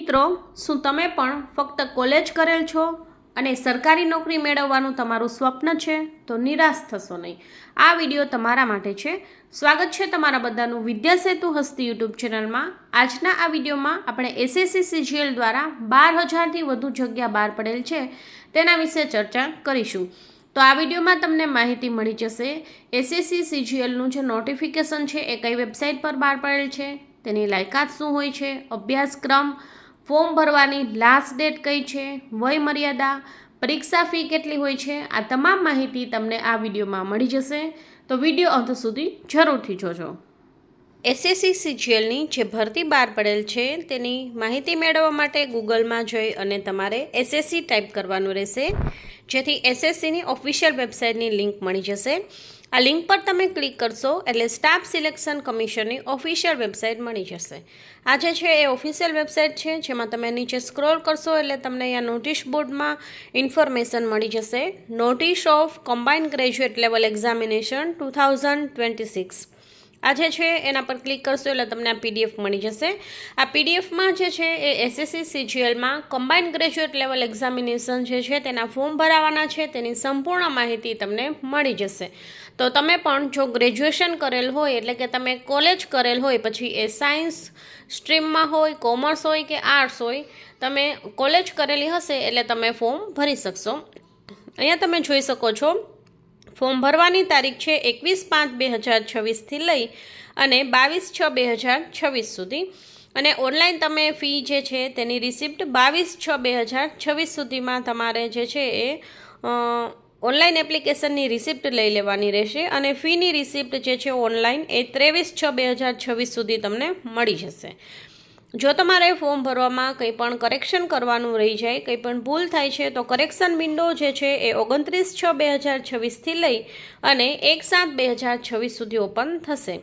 મિત્રો, શું તમે પણ ફક્ત કોલેજ કરેલ છો અને સરકારી નોકરી મેળવવાનું તમારું સ્વપ્ન છે? તો નિરાશ થશો નહીં. આ વિડીયો તમારા માટે છે. સ્વાગત છે તમારા બધાનું વિદ્યાસેતુ હસ્તી યુટ્યુબ ચેનલમાં. આજના આ વિડીયોમાં આપણે એસએસસી સીજીએલ દ્વારા 12,000થી વધુ જગ્યા બહાર પડેલ છે તેના વિશે ચર્ચા કરીશું. તો આ વિડીયોમાં તમને માહિતી મળી જશે એસએસસી સીજીએલનું જે નોટિફિકેશન છે એ કઈ વેબસાઇટ પર બહાર પડેલ છે, તેની લાયકાત શું હોય છે, અભ્યાસક્રમ, ફોર્મ ભરવાની લાસ્ટ ડેટ કઈ છે, વય મર્યાદા, પરીક્ષા ફી કેટલી હોય છે, આ તમામ માહિતી તમને આ વિડીયોમાં મળી જશે. તો વિડીયો અંત સુધી જરૂરથી જોજો. એસએસસી સીજીએલની જે ભરતી બહાર પડેલ છે તેની માહિતી મેળવવા માટે ગૂગલમાં જઈ અને તમારે એસએસસી ટાઈપ કરવાનું રહેશે, જેથી એસએસસીની ઓફિશિયલ વેબસાઇટની લિંક મળી જશે. આ લિંક પર તમે ક્લિક કરશો એટલે સ્ટાફ સિલેક્શન કમિશનની ઓફિશિયલ વેબસાઇટ મળી જશે. આ જે છે એ ઓફિશિયલ વેબસાઇટ છે, જેમાં તમે નીચે સ્ક્રોલ કરશો એટલે તમને અહીંયા નોટિસ બોર્ડમાં ઇન્ફોર્મેશન મળી જશે. Notice of combined graduate level examination 2026 આ જે છે એના પર ક્લિક કરશો એટલે તમને આ પીડીએફ મળી જશે. આ પીડીએફમાં જે છે એ એસએસસી સીજીએલમાં કમ્બાઇન્ડ ગ્રેજ્યુએટ લેવલ એક્ઝામિનેશન જે છે તેના ફોર્મ ભરાવાના છે તેની સંપૂર્ણ માહિતી તમને મળી જશે. તો તમે પણ જો ગ્રેજ્યુએશન કરેલ હોય, એટલે કે તમે કોલેજ કરેલ હોય, પછી એ સાયન્સ સ્ટ્રીમમાં હોય, કોમર્સ હોય કે આર્ટ્સ હોય, તમે કોલેજ કરેલી હશે એટલે તમે ફોર્મ ભરી શકશો. અહીંયા તમે જોઈ શકો છો ફોર્મ ભરવાની તારીખ છે 21/5/2026થી લઈ અને 22/6/2026 સુધી, અને ઓનલાઈન તમે ફી જે છે તેની રિસિપ્ટ 22/6/2026 સુધીમાં તમારે જે છે એ ઓનલાઈન એપ્લિકેશનની રિસિપ્ટ લઈ લેવાની રહેશે, અને ફીની રિસિપ્ટ જે છે ઓનલાઈન એ 23/6/2026 સુધી તમને મળી જશે. જો તમારે ફોર્મ ભરવામાં કંઈ પણ કરેક્શન કરવાનું રહી જાય, કંઈ પણ ભૂલ થાય છે, તો કરેક્શન વિન્ડો જે છે એ 29/6/2026થી લઈ અને 1/7/2026 સુધી ઓપન થશે.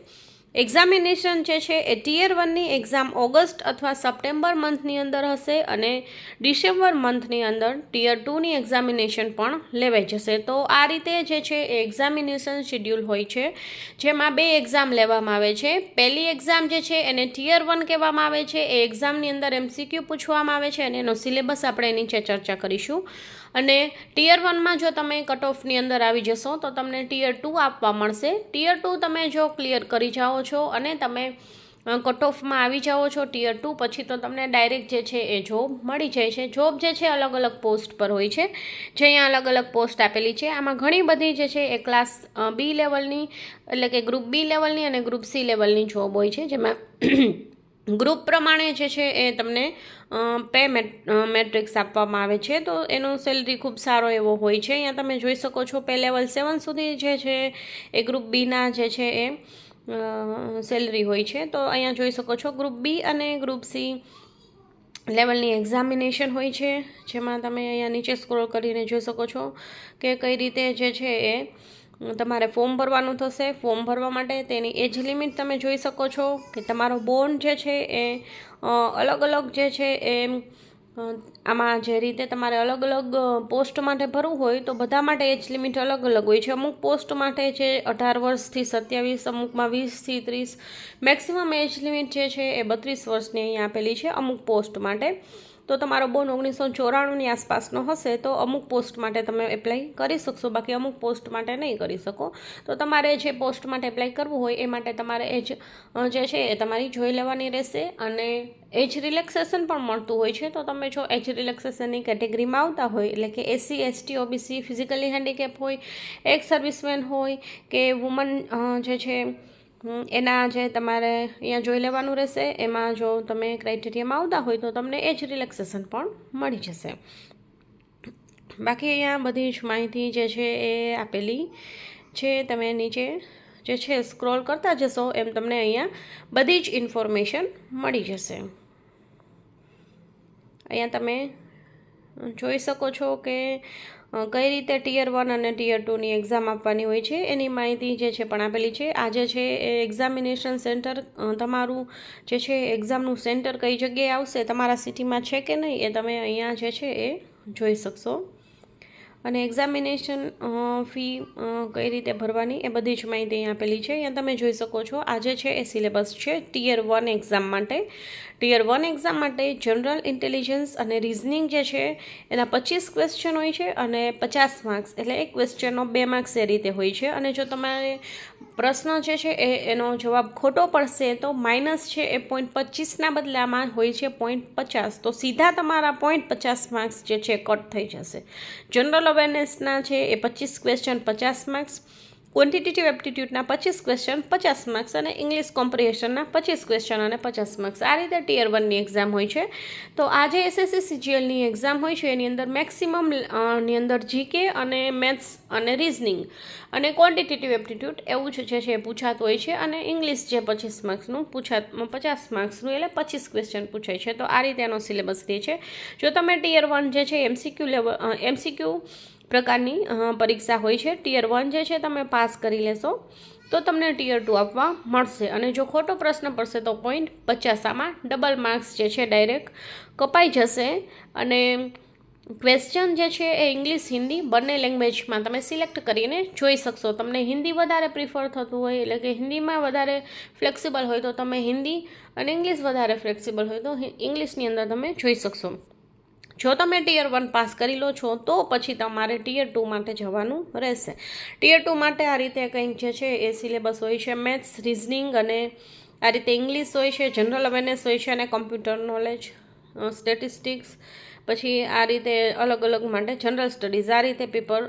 એક્ઝામિનેશન જે છે એ ટિયર 1ની એક્ઝામ ઓગસ્ટ અથવા સપ્ટેમ્બર મંથની અંદર હશે, અને ડિસેમ્બર મંથની અંદર ટિયર 2ની એક્ઝામિનેશન પણ લેવાઈ જશે. તો આ રીતે જે છે એ એક્ઝામિનેશન શેડ્યુલ હોય છે, જેમાં 2 એક્ઝામ લેવામાં આવે છે. પહેલી એક્ઝામ જે છે એને ટિયર 1 કહેવામાં આવે છે. એ એક્ઝામની અંદર MCQ પૂછવામાં આવે છે અને એનો સિલેબસ આપણે નીચે ચર્ચા કરીશું. અને ટિયર 1માં જો તમે કટ ઓફની અંદર આવી જશો તો તમને ટિયર 2 આપવા મળશે. ટિયર 2 તમે જો ક્લિયર કરી જાઓ છો અને તમે કટ ઓફમાં આવી જાઓ છો ટિયર 2 પછી, તો તમને ડાયરેક્ટ જે છે એ જોબ મળી જાય છે. જોબ જે છે અલગ અલગ પોસ્ટ પર હોય છે, જે અહીંયા અલગ અલગ પોસ્ટ આપેલી છે. આમાં ઘણી બધી જે છે એ ક્લાસ બી લેવલની, એટલે કે ગ્રુપ બી લેવલની અને ગ્રુપ સી લેવલની જોબ હોય છે, જેમાં ગ્રુપ પ્રમાણે જે છે એ તમને પે મેટ્રિક્સ આપવામાં આવે છે. તો એનો સેલરી ખૂબ સારો એવો હોય છે. અહીંયા તમે જોઈ શકો છો પે લેવલ 7 સુધી જે છે એ ગ્રુપ બીના જે છે એ સેલરી હોય છે. તો અહીંયા જોઈ શકો છો ગ્રુપ બી અને ગ્રુપ સી લેવલની એક્ઝામિનેશન હોય છે, જેમાં તમે અહીંયા નીચે સ્ક્રોલ કરીને જોઈ શકો છો કે કઈ રીતે જે છે એ તમારે ફોર્મ ભરવાનું થશે. ફોર્મ ભરવા માટે તેની એજ લિમિટ તમે જોઈ શકો છો કે તમારો બોન્ડ જે છે એ અલગ અલગ જે છે એ આમાં જે રીતે તમારે અલગ અલગ પોસ્ટ માટે ભરવું હોય તો બધા માટે એજ લિમિટ અલગ અલગ હોય છે. અમુક પોસ્ટ માટે છે 18 વર્ષથી 27, અમુકમાં 20થી 30, મેક્સિમમ એજ લિમિટ જે છે એ 32 વર્ષની અહીંયા આપેલી છે અમુક પોસ્ટ માટે. તો તમારો બોન્ડ 1994ની આસપાસનો હશે તો અમુક પોસ્ટ માટે તમે એપ્લાય કરી શકશો, બાકી અમુક પોસ્ટ માટે નહીં કરી શકો. તો તમારે જે પોસ્ટ માટે એપ્લાય કરવું હોય એ માટે તમારે એજ જે છે એ તમારી જોઈ લેવાની રહેશે, અને એજ રિલેક્સેશન પણ મળતું હોય છે. તો તમે જો એજ રિલેક્સેશનની કેટેગરીમાં આવતા હોય, એટલે કે SC, ST, OBC, physically handicap હોય, એક્સ સર્વિસમેન હોય કે વુમન જે છે એના જે તમારે અહીંયા જોઈ લેવાનું રહેશે. એમાં જો તમે ક્રાઇટેરિયામાં આવતા હોય તો તમને એજ રિલેક્સેશન પણ મળી જશે. બાકી અહીંયા બધી જ માહિતી જે છે એ આપેલી છે. તમે નીચે જે છે સ્ક્રોલ કરતા જશો એમ તમને અહીંયા બધી જ ઇન્ફોર્મેશન મળી જશે. અહીંયા તમે જોઈ શકો છો કે કઈ રીતે ટિયર 1 અને ટિયર 2ની એક્ઝામ આપવાની હોય છે એની માહિતી જે છે પણ આપેલી છે. આ જે છે એ એક્ઝામિનેશન સેન્ટર, તમારું જે છે એક્ઝામનું સેન્ટર કઈ જગ્યાએ આવશે, તમારા સિટીમાં છે કે નહીં, એ તમે અહીંયા જે છે એ જોઈ શકશો. અને એક્ઝામિનેશન ફી કઈ રીતે ભરવાની એ બધી જ માહિતી અહીં આપેલી છે. અહીંયા તમે જોઈ શકો છો આ જે છે એ સિલેબસ છે ટિયર 1 એક્ઝામ માટે. ટિયર 1 એક્ઝામ માટે જનરલ ઇન્ટેલિજન્સ અને રિઝનિંગ જે છે એના 25 ક્વેશ્ચન હોય છે અને 50 માર્ક્સ, એટલે એક ક્વેશ્ચનનો 2 માર્ક્સ એ રીતે હોય છે. અને જો તમારે પ્રશ્ન જે છે એનો જવાબ ખોટો પડશે તો માઇનસ છે એ 0.25ના બદલામાં હોય છે 0.50, તો સીધા તમારા 0.50 માર્ક્સ જે છે કટ થઈ જશે. જનરલ અવેરનેસના છે એ 25 ક્વેશ્ચન 50 માર્ક્સ, ક્વોન્ટિટેટિવ એપ્ટિટ્યૂડના 25 ક્વેશ્ચન 50 માર્ક્સ અને ઇંગ્લિશ કોમ્પ્રિહેન્શનના 25 ક્વેશ્ચન અને 50 માર્ક્સ. આ રીતે ટિયર 1ની એક્ઝામ હોય છે. તો આ જે એસએસસી સીજીએલની એક્ઝામ હોય છે એની અંદર મેક્સિમમ ની અંદર જીકે અને મેથ્સ અને રિઝનિંગ અને ક્વોન્ટિટેટિવ એપ્ટિટ્યૂડ એવું જે છે એ પૂછાતું હોય છે. અને ઇંગ્લિશ જે 25 માર્ક્સનું 50 માર્ક્સનું એટલે 25 ક્વેશ્ચન પૂછાય છે. તો આ રીતે એનો સિલેબસ રહે છે. જો તમે ટિયર 1 જે છે એમસીક્યુ પ્રકારની પરીક્ષા હોય છે, ટિયર 1 જે છે તમે પાસ કરી લેશો તો તમને ટિયર 2 આપવા મળશે. અને જો ખોટો પ્રશ્ન પડશે તો 0.50, આમાં ડબલ માર્ક્સ જે છે ડાયરેક્ટ કપાઈ જશે. અને ક્વેશ્ચન જે છે એ ઇંગ્લિશ હિન્દી બંને લેંગ્વેજમાં તમે સિલેક્ટ કરીને જોઈ શકશો. તમને હિન્દી વધારે પ્રિફર થતું હોય, એટલે કે હિન્દીમાં વધારે ફ્લેક્સિબલ હોય તો તમે હિન્દી, અને ઇંગ્લિશ વધારે ફ્લેક્સિબલ હોય તો ઇંગ્લિશની અંદર તમે જોઈ શકશો. જો તમે ટિયર 1 પાસ કરી લો છો તો પછી તમારે ટિયર 2 માટે જવાનું રહેશે. ટિયર 2 માટે આ રીતે કંઈક જે છે એ સિલેબસ હોય છે. મેથ્સ, રિઝનિંગ અને આ રીતે ઇંગ્લિશ હોય છે, જનરલ અવેરનેસ હોય છે અને કમ્પ્યુટર નોલેજ, સ્ટેટિસ્ટિક્સ, પછી આ રીતે અલગ અલગ માટે જનરલ સ્ટડીઝ, આ રીતે પેપર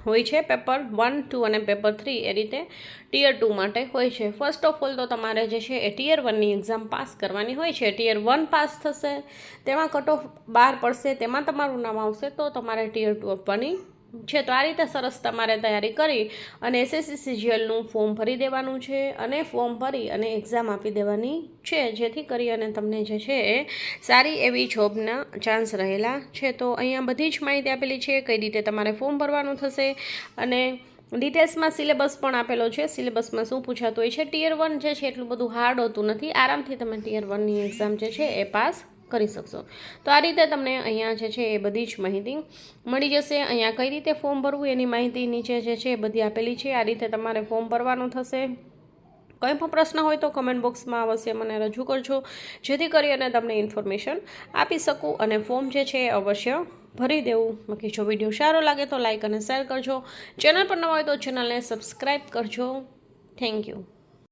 હોય છે. પેપર 1, 2 અને પેપર 3 એ રીતે ટિયર 2 માટે હોય છે. ફર્સ્ટ ઓફ ઓલ તો તમારે જે છે એ ટિયર 1ની એક્ઝામ પાસ કરવાની હોય છે. ટિયર 1 પાસ થશે, તેમાં કટ ઓફ બહાર પડશે, તેમાં તમારું નામ આવશે તો તમારે ટિયર 2 આપવાની છે. તો આ રીતે સરસ તમારે તૈયારી કરી અને એસએસસી સીજીએલનું ફોર્મ ભરી દેવાનું છે અને ફોર્મ ભરી અને એક્ઝામ આપી દેવાની છે, જેથી કરી અને તમને જે છે એ સારી એવી જોબના ચાન્સ રહેલા છે. તો અહીંયા બધી જ માહિતી આપેલી છે, કઈ રીતે તમારે ફોર્મ ભરવાનું થશે અને ડિટેલ્સમાં સિલેબસ પણ આપેલો છે. સિલેબસમાં શું પૂછાતું હોય છે. ટિયર 1 જે છે એટલું બધું હાર્ડ હોતું નથી, આરામથી તમે ટિયર 1ની એક્ઝામ જે છે એ પાસ કરી શકશો. તો આ રીતે તમને અહીંયા જે છે એ બધી જ માહિતી મળી જશે. અહીંયા કઈ રીતે ફોર્મ ભરવું એની માહિતી નીચે જે છે એ બધી આપેલી છે. આ રીતે તમારે ફોર્મ ભરવાનું થશે. કંઈ પણ પ્રશ્ન હોય તો કમેન્ટ બોક્સમાં અવશ્ય મને રજૂ કરજો, જેથી કરી અને તમને ઇન્ફોર્મેશન આપી શકું અને ફોર્મ જે છે એ અવશ્ય ભરી દેવું. બાકી જો વિડીયો સારો લાગે તો લાઇક અને શેર કરજો. ચેનલ પર નવા હોય તો ચેનલને સબસ્ક્રાઈબ કરજો. Thank you.